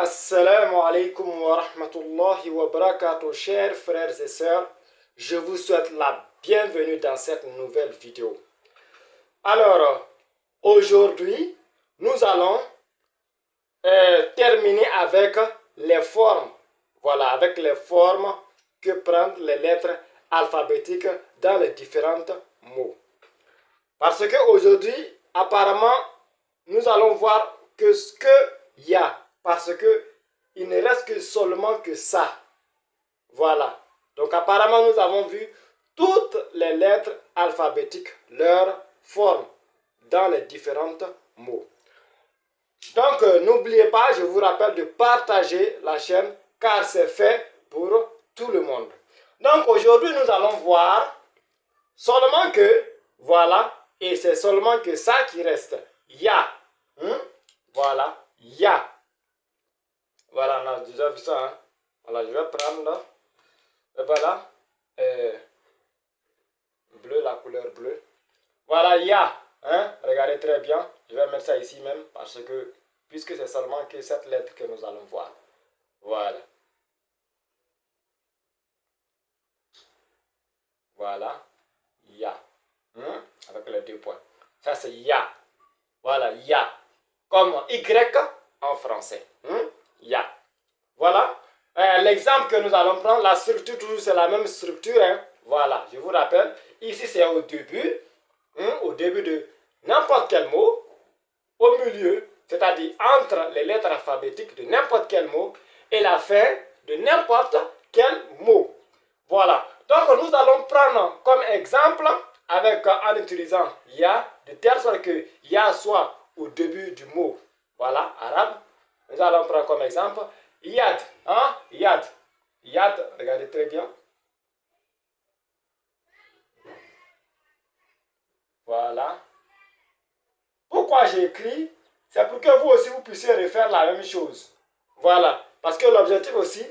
Assalamu alaikum wa rahmatullahi wa barakatuh, chers frères et sœurs. Je vous souhaite la bienvenue dans cette nouvelle vidéo. Alors, aujourd'hui, nous allons terminer avec les formes. Voilà, avec les formes que prennent les lettres alphabétiques dans les différents mots. Parce qu'aujourd'hui, apparemment, nous allons voir que ce qu'il y a. Parce qu'il ne reste que seulement que ça. Voilà. Donc apparemment, nous avons vu toutes les lettres alphabétiques, leur forme dans les différents mots. Donc n'oubliez pas, je vous rappelle de partager la chaîne car c'est fait pour tout le monde. Donc aujourd'hui, nous allons voir seulement que, voilà, et c'est seulement que ça qui reste. Ya. Voilà, ya. Voilà, on a déjà vu ça. Hein? Voilà, je vais prendre là. Et voilà. Bleu, la couleur bleue. Voilà, ya. Hein? Regardez très bien. Je vais mettre ça ici même parce que, puisque c'est seulement que cette lettre que nous allons voir. Voilà. Voilà. Ya. Avec les deux points. Ça, c'est ya. Voilà, ya. Comme Y en français. Ya. Voilà. L'exemple que nous allons prendre, la structure, toujours, c'est la même structure. Hein. Voilà, je vous rappelle. Ici, c'est au début. Au début de n'importe quel mot. Au milieu, c'est-à-dire entre les lettres alphabétiques de n'importe quel mot. Et la fin de n'importe quel mot. Voilà. Donc, nous allons prendre comme exemple, avec, en utilisant ya, de telle sorte que ya soit au début du mot. Voilà, arabe. Nous allons prendre comme exemple yad. Hein? Yad. Yad, regardez très bien. Voilà. Pourquoi j'ai écrit? C'est pour que vous aussi vous puissiez refaire la même chose. Voilà. Parce que l'objectif aussi,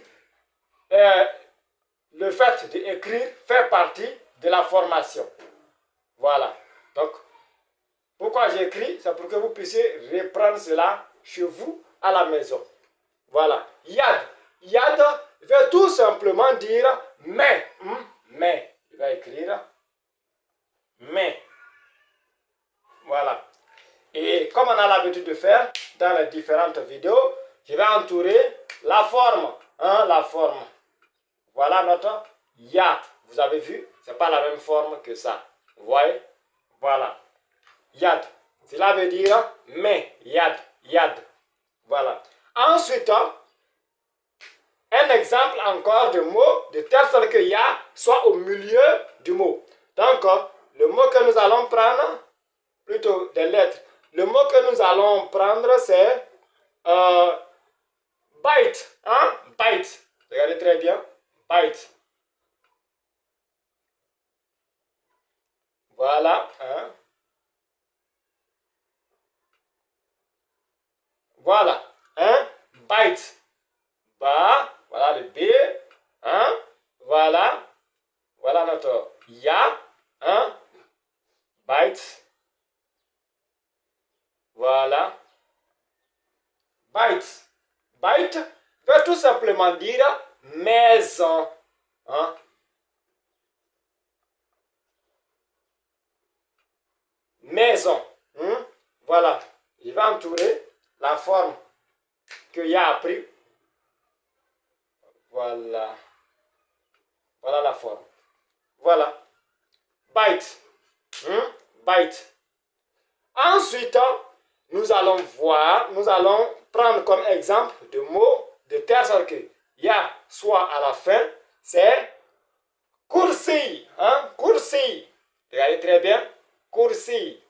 le fait d'écrire fait partie de la formation. Voilà. Donc, pourquoi j'écris? C'est pour que vous puissiez reprendre cela chez vous à la maison. Voilà. Yad. Yad veut tout simplement dire mais. Mais. Je vais écrire mais. Voilà. Et comme on a l'habitude de faire dans les différentes vidéos, je vais entourer la forme. La forme. Voilà notre yad. Vous avez vu? Ce n'est pas la même forme que ça. Vous voyez? Voilà. Yad. Cela veut dire mais. Yad. Yad. Voilà. Ensuite, un exemple encore de mot de telle sorte que ya soit au milieu du mot. Donc, le mot que nous allons prendre, plutôt des lettres, le mot que nous allons prendre c'est bite. Bite. Regardez très bien. Bite. Voilà. Voilà. Bite. Ba. Voilà le B. Voilà. Voilà notre ya. Bite. Voilà. Bite. Bite veut tout simplement dire maison. Maison. Voilà. Je vais entourer la forme que ya a pris. Voilà. Voilà la forme. Voilà. Bite. Bite. Ensuite, nous allons prendre comme exemple de mots de telle sorte que ya soit à la fin, c'est kursi. Kursi. Regardez très bien. Kursi.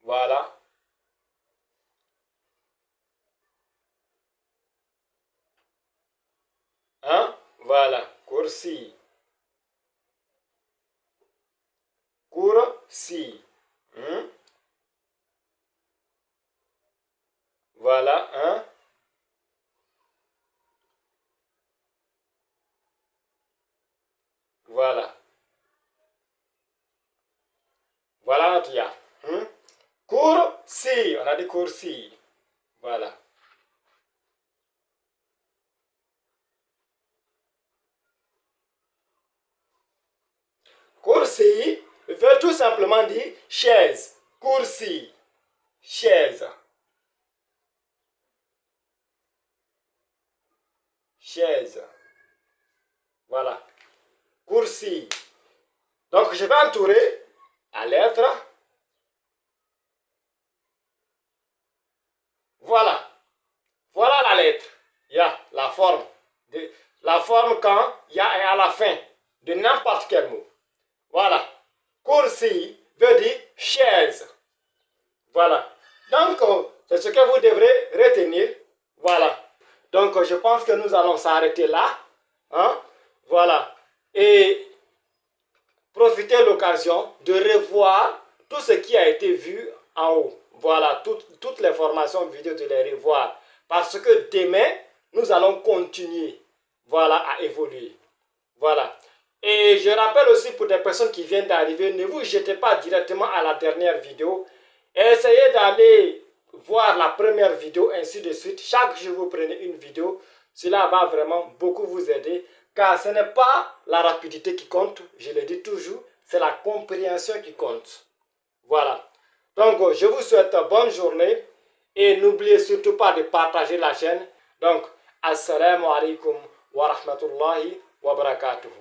Voilà. Voilà. Kursi. Kursi. Voilà. Voilà. Voilà notre ya. Kursi. On a dit kursi. Voilà. Kursi veut tout simplement dire chaise. Kursi, chaise. Chaise. Voilà. Kursi. Donc, je vais entourer la lettre. Voilà. Voilà la lettre. Il y a la forme. La forme quand il y a à la fin de n'importe quel mot. Voilà. Kursi veut dire chaise. Voilà. Donc, c'est ce que vous devrez retenir. Voilà. Donc, je pense que nous allons s'arrêter là. Hein? Voilà. Et profitez de l'occasion de revoir tout ce qui a été vu en haut. Voilà, toutes les formations vidéo, de les revoir. Parce que demain, nous allons continuer, voilà, à évoluer. Voilà. Et je rappelle aussi pour des personnes qui viennent d'arriver, ne vous jetez pas directement à la dernière vidéo. Essayez d'aller voir la première vidéo, ainsi de suite. Chaque jour, vous prenez une vidéo. Cela va vraiment beaucoup vous aider. Car ce n'est pas la rapidité qui compte, je le dis toujours, c'est la compréhension qui compte. Voilà. Donc, je vous souhaite bonne journée et n'oubliez surtout pas de partager la chaîne. Donc, assalamu alaikum wa rahmatullahi wa barakatuhu.